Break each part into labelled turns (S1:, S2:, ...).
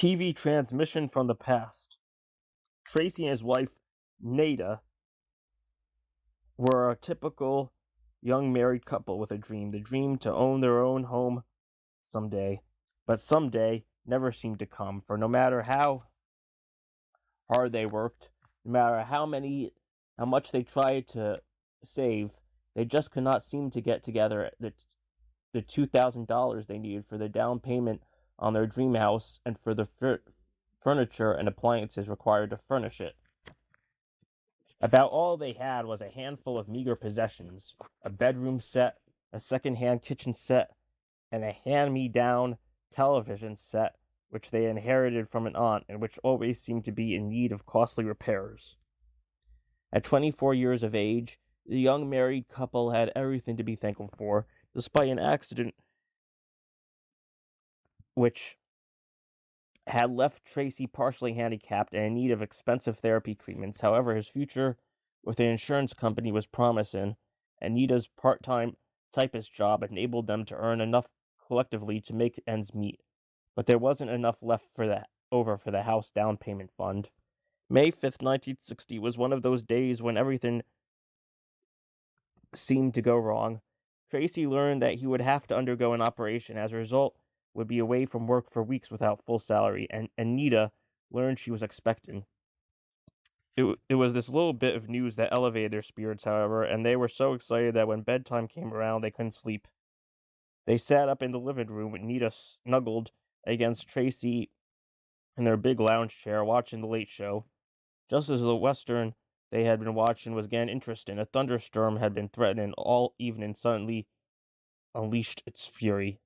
S1: TV transmission from the past. Tracy and his wife, Nada, were a typical young married couple with a dream, the dream to own their own home someday. But someday never seemed to come, for no matter how hard they worked, no matter how much they tried to save, they just could not seem to get together the $2,000 they needed for the down payment on their dream house and for the furniture and appliances required to furnish it. About all they had was a handful of meager possessions: a bedroom set, a second-hand kitchen set, and a hand-me-down television set which they inherited from an aunt and which always seemed to be in need of costly repairs. At 24 years of age, the young married couple had everything to be thankful for, despite an accident which had left Tracy partially handicapped and in need of expensive therapy treatments. However, his future with the insurance company was promising, and Nita's part-time typist job enabled them to earn enough collectively to make ends meet. But there wasn't enough left over for the house down payment fund. May 5th, 1960 was one of those days when everything seemed to go wrong. Tracy learned that he would have to undergo an operation. As a result, would be away from work for weeks without full salary, and Nita learned she was expecting. It was this little bit of news that elevated their spirits, however, and they were so excited that when bedtime came around, they couldn't sleep. They sat up in the living room with Nita snuggled against Tracy in their big lounge chair, watching the Late Show. Just as the Western they had been watching was getting interesting, a thunderstorm had been threatening all evening suddenly unleashed its fury.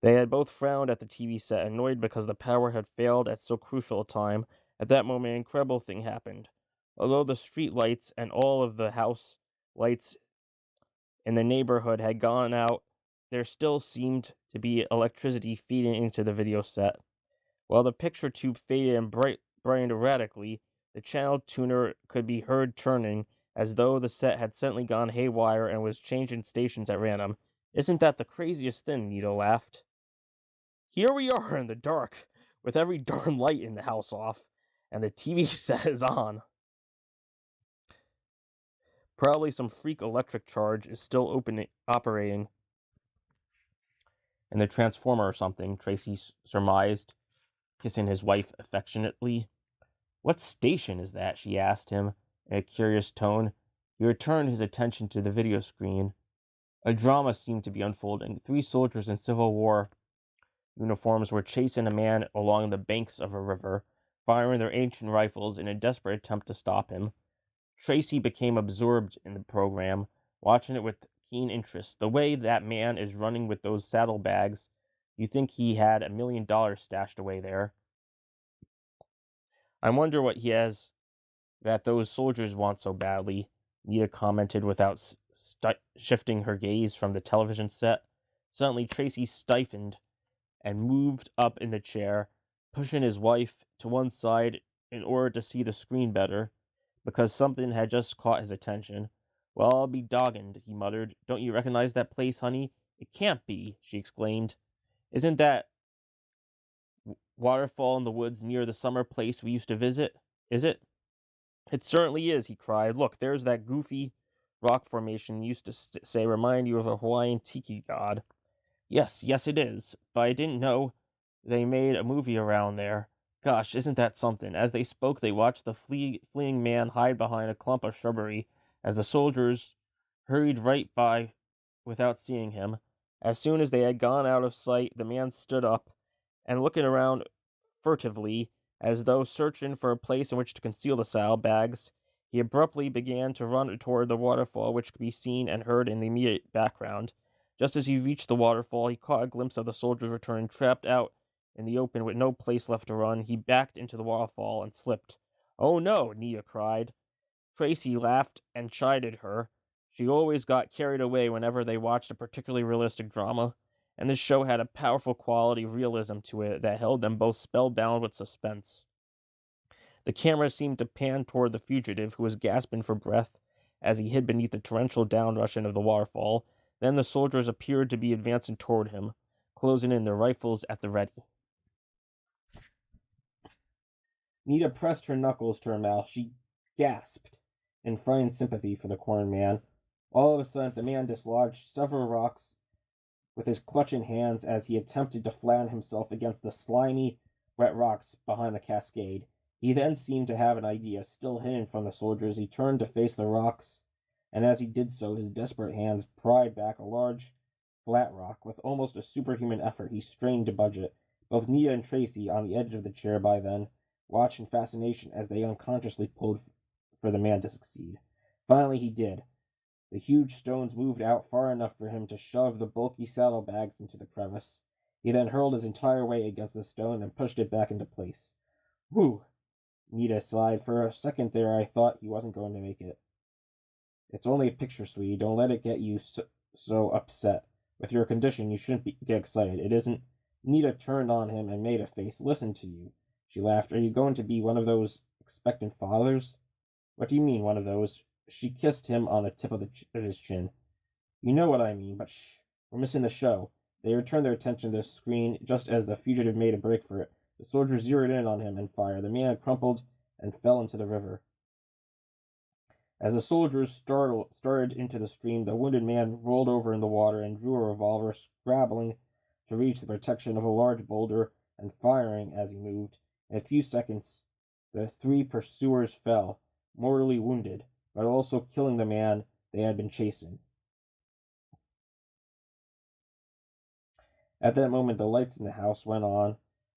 S1: They had both frowned at the TV set, annoyed because the power had failed at so crucial a time. At that moment, an incredible thing happened. Although the street lights and all of the house lights in the neighborhood had gone out, there still seemed to be electricity feeding into the video set. While the picture tube faded and brightened erratically, the channel tuner could be heard turning, as though the set had suddenly gone haywire and was changing stations at random. "Isn't that the craziest thing?" Nita laughed. "Here we are in the dark, with every darn light in the house off, and the TV set is on. Probably some freak electric charge is still operating in the transformer or something," Tracy surmised, kissing his wife affectionately. "What station is that?" she asked him in a curious tone. He returned his attention to the video screen. A drama seemed to be unfolding. 3 soldiers in Civil War uniforms were chasing a man along the banks of a river, firing their ancient rifles in a desperate attempt to stop him. Tracy became absorbed in the program, watching it with keen interest. The way that man is running with those saddlebags, you think he had $1 million stashed away there. "I wonder what he has that those soldiers want so badly," Nita commented without shifting her gaze from the television set. Suddenly, Tracy stiffened and moved up in the chair, pushing his wife to one side in order to see the screen better, because something had just caught his attention. "Well, I'll be doggoned," he muttered. "Don't you recognize that place, honey?" "It can't be," she exclaimed. "Isn't that waterfall in the woods near the summer place we used to visit? Is it?" "It certainly is," he cried. "Look, there's that goofy rock formation you used to say reminded you of a Hawaiian tiki god." Yes, it is. But I didn't know they made a movie around there. Gosh, isn't that something?" As they spoke, they watched the fleeing man hide behind a clump of shrubbery as the soldiers hurried right by without seeing him. As soon as they had gone out of sight, the man stood up, and looking around furtively, as though searching for a place in which to conceal the saddlebags, he abruptly began to run toward the waterfall, which could be seen and heard in the immediate background. Just as he reached the waterfall, he caught a glimpse of the soldiers returning, trapped out in the open with no place left to run. He backed into the waterfall and slipped. "Oh no!" Nita cried. Tracy laughed and chided her. She always got carried away whenever they watched a particularly realistic drama, and this show had a powerful quality of realism to it that held them both spellbound with suspense. The camera seemed to pan toward the fugitive, who was gasping for breath as he hid beneath the torrential downrushing of the waterfall. Then the soldiers appeared to be advancing toward him. closing in, their rifles at the ready. Nita pressed her knuckles to her mouth. She gasped in frightened sympathy for the cornered man. All of a sudden, the man dislodged several rocks with his clutching hands as he attempted to flatten himself against the slimy, wet rocks behind the cascade. He then seemed to have an idea. Still hidden from the soldiers, he turned to face the rocks, and as he did so, his desperate hands pried back a large, flat rock. With almost a superhuman effort, he strained to budge it. Both Nita and Tracy, on the edge of the chair by then, watched in fascination as they unconsciously pulled for the man to succeed. Finally, he did. The huge stones moved out far enough for him to shove the bulky saddlebags into the crevice. He then hurled his entire weight against the stone and pushed it back into place. Whew! Nita sighed. For a second there, I thought he wasn't going to make it. It's only a picture, sweetie. Don't let it get you so upset. With your condition, you shouldn't get excited. It isn't. Nita turned on him and made a face. Listen to you. She laughed. Are you going to be one of those expectant fathers? What do you mean, one of those? She kissed him on the tip of his chin. You know what I mean, but shh. We're missing the show. They returned their attention to the screen just as the fugitive made a break for it. The soldiers zeroed in on him and fired. The man crumpled and fell into the river. As the soldiers started into the stream, the wounded man rolled over in the water and drew a revolver, scrabbling to reach the protection of a large boulder and firing as he moved. In a few seconds, the three pursuers fell, mortally wounded, but also killing the man they had been chasing. At that moment, the lights in the house went on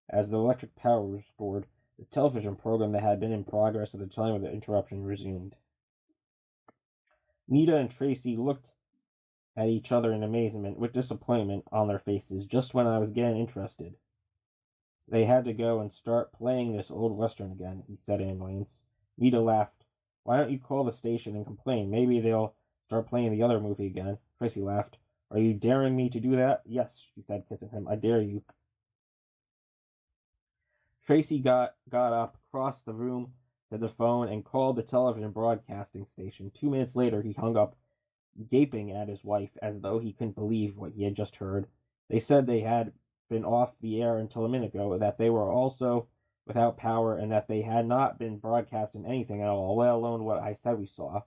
S1: as the electric power was restored. The television program that had been in progress at the time of the interruption resumed. Nita and Tracy looked at each other in amazement, with disappointment on their faces. Just when I was getting interested, they had to go and start playing this old western again, he said in annoyance. Nita laughed. Why don't you call the station and complain? Maybe they'll start playing the other movie again. Tracy laughed. Are you daring me to do that? Yes, she said, kissing him. I dare you. Tracy got up, crossed the room to the phone, and called the television broadcasting station. 2 minutes later, he hung up, gaping at his wife as though he couldn't believe what he had just heard. They said they had been off the air until a minute ago, that they were also without power, and that they had not been broadcasting anything at all, let alone what I said we saw.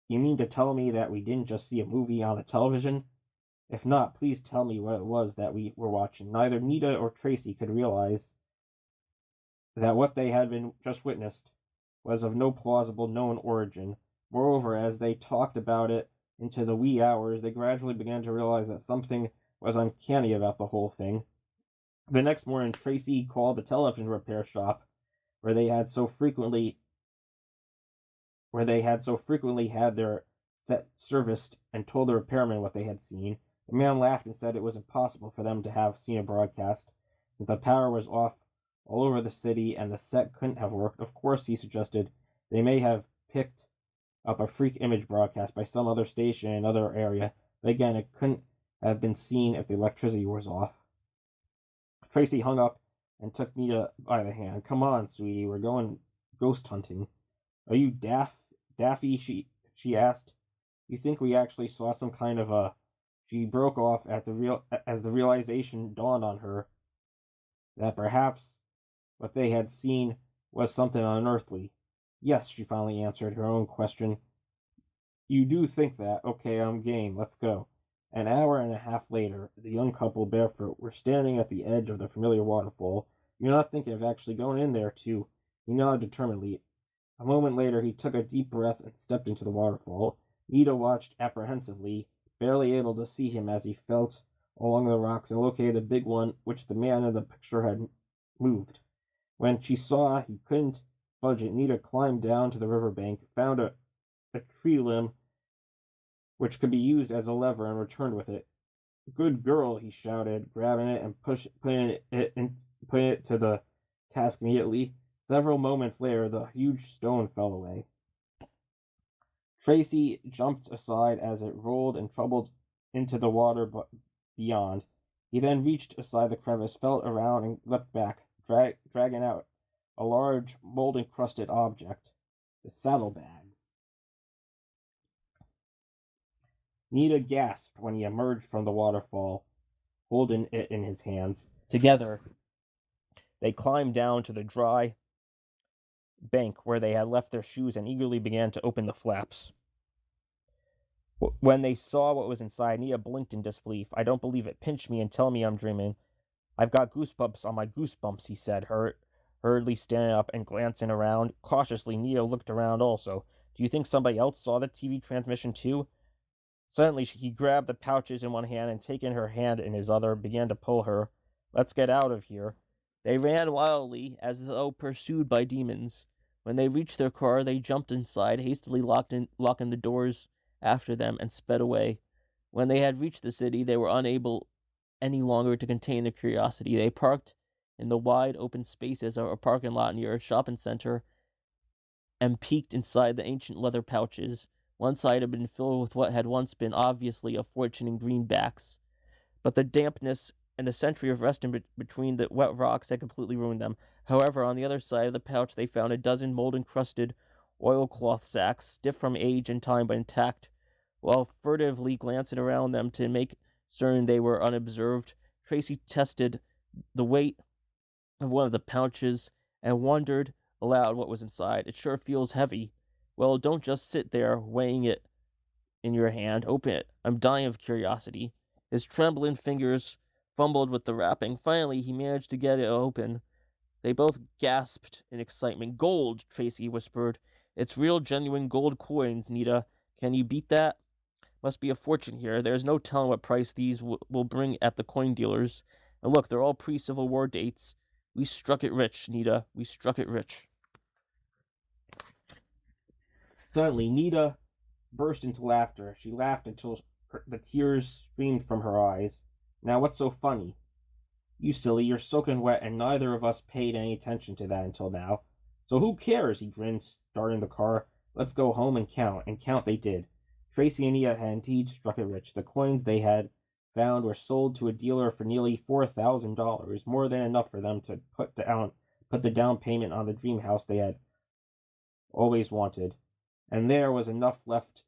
S1: You mean to tell me that we didn't just see a movie on the television? If not, please tell me what it was that we were watching. Neither Nita or Tracy could realize that what they had been just witnessed was of no plausible known origin. Moreover, as they talked about it into the wee hours, they gradually began to realize that something was uncanny about the whole thing. The next morning, Tracy called the television repair shop where they had so frequently had their set serviced and told the repairman what they had seen. The man laughed and said it was impossible for them to have seen a broadcast, since the power was off all over the city and the set couldn't have worked. Of course, he suggested, they may have picked up a freak image broadcast by some other station in another area, but again, it couldn't have been seen if the electricity was off. Tracy hung up and took Nita by the hand. Come on, sweetie, we're going ghost hunting. Are you daffy? She asked. You think we actually saw some kind of a... She broke off as the realization dawned on her that perhaps what they had seen was something unearthly. Yes, she finally answered her own question. You do think that? Okay, I'm game. Let's go. An hour and a half later, the young couple, barefoot, were standing at the edge of the familiar waterfall. You're not thinking of actually going in there, too? He nodded determinedly. A moment later, he took a deep breath and stepped into the waterfall. Nita watched apprehensively, barely able to see him as he felt along the rocks and located the big one which the man in the picture had moved. When she saw he couldn't budge it, Nita climbed down to the riverbank, found a tree limb which could be used as a lever, and returned with it. Good girl, he shouted, grabbing it and putting it to the task immediately. Several moments later, the huge stone fell away. Tracy jumped aside as it rolled and tumbled into the water beyond. He then reached aside the crevice, felt around, and leapt back, dragging out a large, mold-encrusted object, the saddlebags. Nita gasped when he emerged from the waterfall, holding it in his hands. Together, they climbed down to the dry bank where they had left their shoes and eagerly began to open the flaps. When they saw what was inside, Nia blinked in disbelief. "I don't believe it. Pinch me and tell me I'm dreaming." "I've got goosebumps on my goosebumps," he said, hurriedly standing up and glancing around. Cautiously, Nia looked around also. "Do you think somebody else saw the TV transmission too?" Suddenly, he grabbed the pouches in one hand and, taking her hand in his other, began to pull her. "Let's get out of here." They ran wildly, as though pursued by demons. When they reached their car, they jumped inside, hastily locking the doors after them, and sped away. When they had reached the city, they were unable any longer to contain their curiosity. They parked in the wide open spaces of a parking lot near a shopping center and peeked inside the ancient leather pouches. One side had been filled with what had once been obviously a fortune in greenbacks, but the dampness and a century of resting between the wet rocks had completely ruined them. However, on the other side of the pouch they found a dozen mold-encrusted oilcloth sacks, stiff from age and time but intact. While furtively glancing around them to make certain they were unobserved, Tracy tested the weight of one of the pouches and wondered aloud what was inside. "It sure feels heavy." "Well, don't just sit there weighing it in your hand. Open it. I'm dying of curiosity." His trembling fingers fumbled with the wrapping. Finally, he managed to get it open. They both gasped in excitement. "Gold!" Tracy whispered. "It's real, genuine gold coins, Nita. Can you beat that? Must be a fortune here. There's no telling what price these will bring at the coin dealers. And look, they're all pre-Civil War dates. We struck it rich, Nita. We struck it rich." Suddenly, Nita burst into laughter. She laughed until the tears streamed from her eyes. "Now, what's so funny?" "You silly, you're soaking wet, and neither of us paid any attention to that until now. So who cares?" He grinned, starting the car. "Let's go home and count they did." Tracy and Nia had indeed struck it rich. The coins they had found were sold to a dealer for nearly $4,000, more than enough for them to put the down payment on the dream house they had always wanted. And there was enough left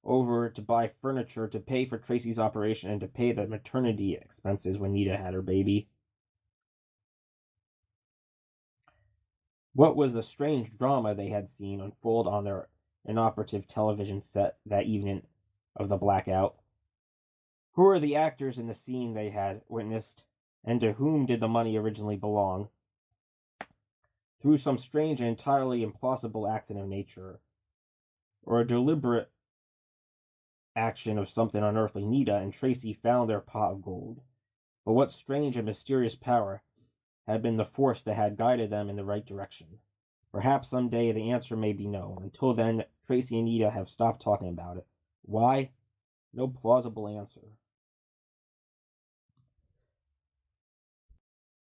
S1: over to buy furniture, to pay for Tracy's operation, and to pay the maternity expenses when Nita had her baby. What was the strange drama they had seen unfold on their inoperative television set that evening of the blackout? Who were the actors in the scene they had witnessed, and to whom did the money originally belong? Through some strange and entirely implausible accident of nature, or a deliberate action of something unearthly, Nita and Tracy found their pot of gold. But what strange and mysterious power had been the force that had guided them in the right direction? Perhaps some day the answer may be no. Until then, Tracy and Nita have stopped talking about it. Why? No plausible answer.